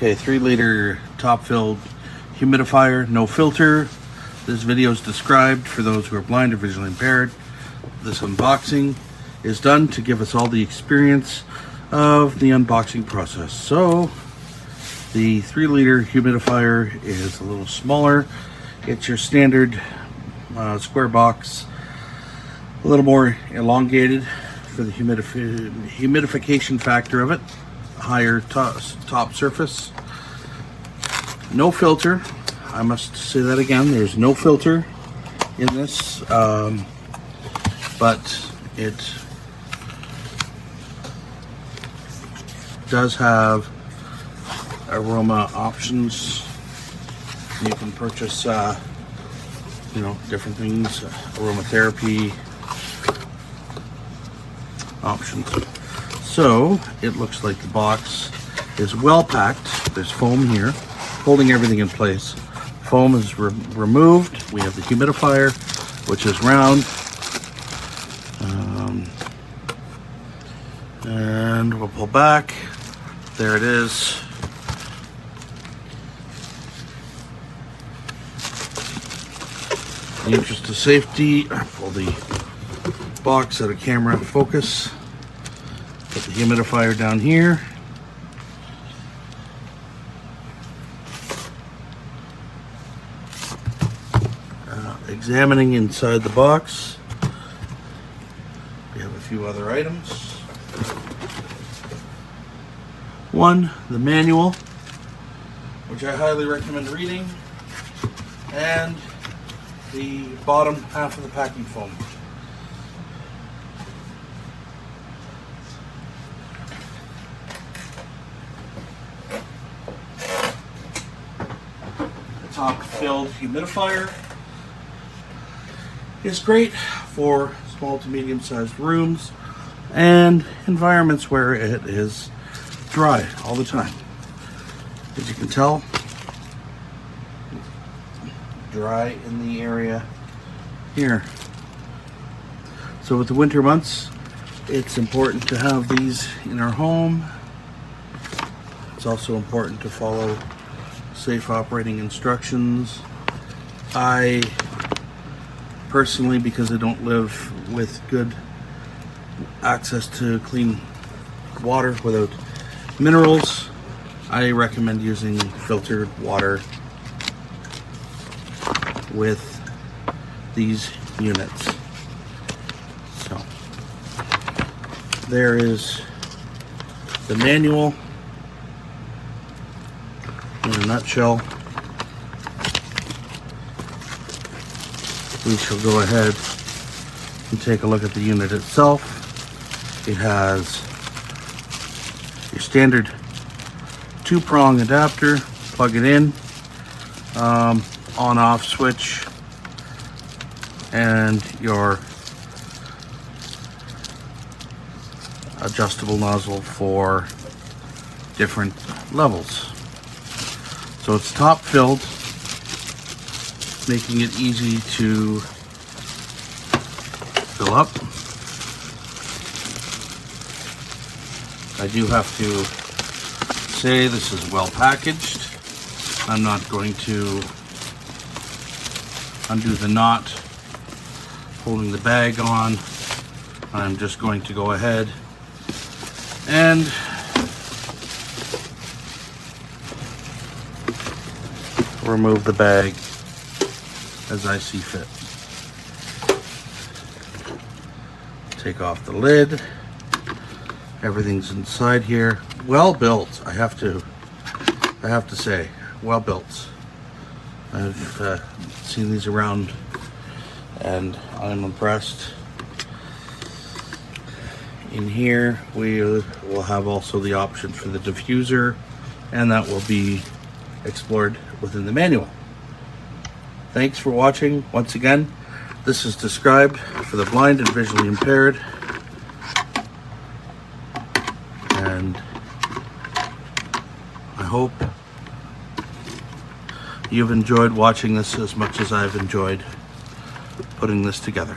Okay, 3-liter top-filled humidifier, no filter. This video is described for those who are blind or visually impaired. This unboxing is done to give us all the experience of the unboxing process. So, the 3-liter humidifier is a little smaller. It's your standard square box, a little more elongated for the humidification factor of it. Higher top surface. No filter. I must say that again. There's no filter in this, but it does have aroma options. You can purchase, different things, aromatherapy options. So it looks like the box is well packed. There's foam here, holding everything in place. Foam is removed. We have the humidifier, which is round. And we'll pull back. There it is. In the interest of safety, I pull the box out of camera focus. Put the humidifier down here. Examining inside the box, we have a few other items. One, the manual, which I highly recommend reading, and the bottom half of the packing foam. The top-filled humidifier is great for small to medium-sized rooms and environments where it is dry all the time. As you can tell, dry in the area here. So with the winter months, it's important to have these in our home. It's also important to follow safe operating instructions. I personally, because I don't live with good access to clean water without minerals, I recommend using filtered water with these units. So there is the manual in a nutshell. We shall go ahead and take a look at the unit itself. It has your standard 2-prong adapter, plug it in, on-off switch, and your adjustable nozzle for different levels. So it's top filled, making it easy to fill up. I do have to say this is well packaged. I'm not going to undo the knot holding the bag on. I'm just going to go ahead and remove the bag as I see fit. Take off the lid. Everything's inside here. Well built, I have to say, well built. I've seen these around and I'm impressed. In here we will have also the option for the diffuser, and that will be explored within the manual. Thanks for watching. Once again, this is described for the blind and visually impaired. And I hope you've enjoyed watching this as much as I've enjoyed putting this together.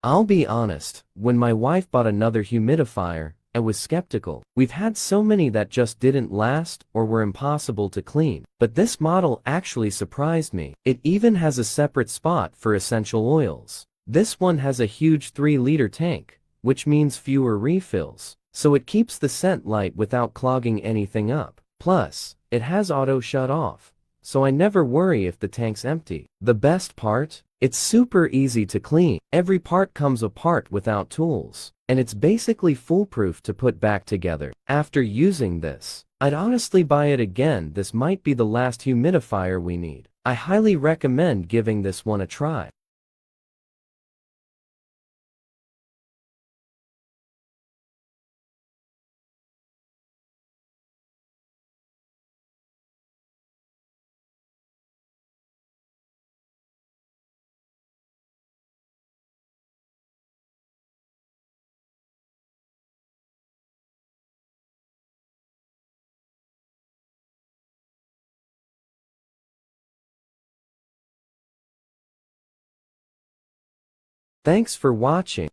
I'll be honest, when my wife bought another humidifier, I was skeptical. We've had so many that just didn't last or were impossible to clean. But this model actually surprised me. It even has a separate spot for essential oils. This one has a huge 3-liter tank, which means fewer refills. So it keeps the scent light without clogging anything up. Plus, it has auto shut off, so I never worry if the tank's empty. The best part? It's super easy to clean. Every part comes apart without tools, and it's basically foolproof to put back together. After using this, I'd honestly buy it again. This might be the last humidifier we need. I highly recommend giving this one a try. Thanks for watching.